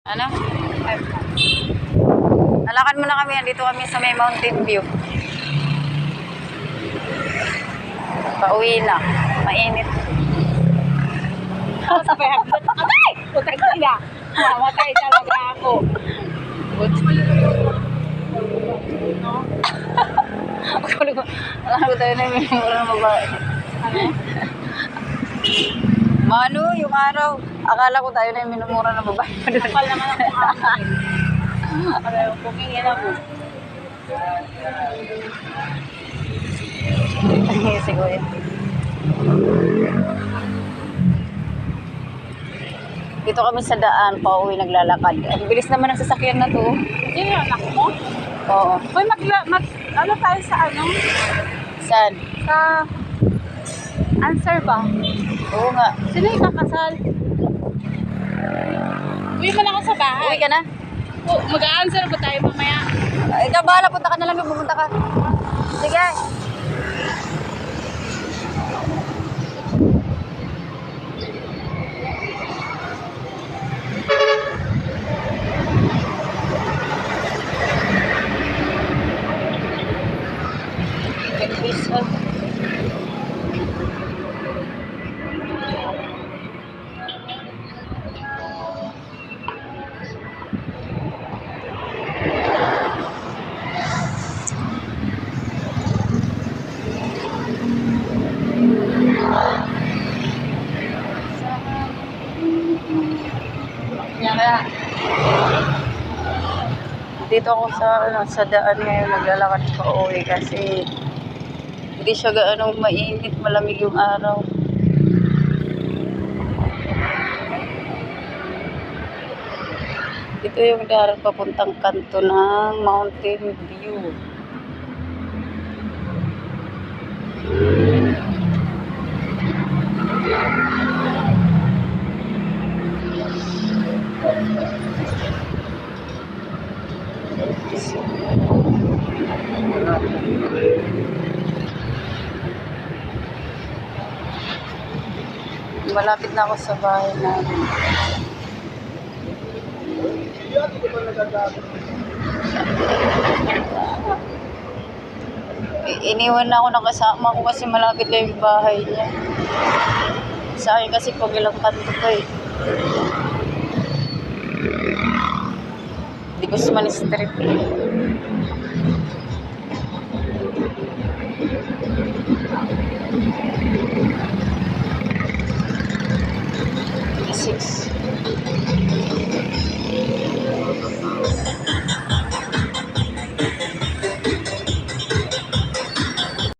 Ano? Nalakad muna kami. Dito kami sa may Mountain View. Pauwi na. Mainit. Atay! Putang ina! Mamatay talaga ako. Alam ko tayo na yung minumura ng babae. Ano? Manu, yung araw. Akala ko tayo na yung minumura ng babae. Kapal naman ang mukha ko. Ano, pumingin ako. Siguro. Dito kami sa daan, pauwi naglalakad. Ang bilis naman ng sasakyan na to. Yun yung anak mo? Oo. Uy, ano tayo sa ano? Saan? Sa answer ba? Oo nga. Sino yung kakasal? Uwi mo na ako sa bahay. Uwi ka na? Mag-a-answer ba tayo mamaya? Ikaw bahala, punta ka na lang. Pumunta ka. Sige. Dito ako sa daan ngayon naglalakad pa uwi kasi hindi siya gaanong mainit, malamig yung araw. Ito yung daan papuntang kanto ng Mountain View. Malapit na ako sa bahay namin. Iniwan na ako ng kasama ko kasi malapit lang yung bahay niya. Sa akin kasi pag ilang kanto pa eh. Di Guzman Street. Six.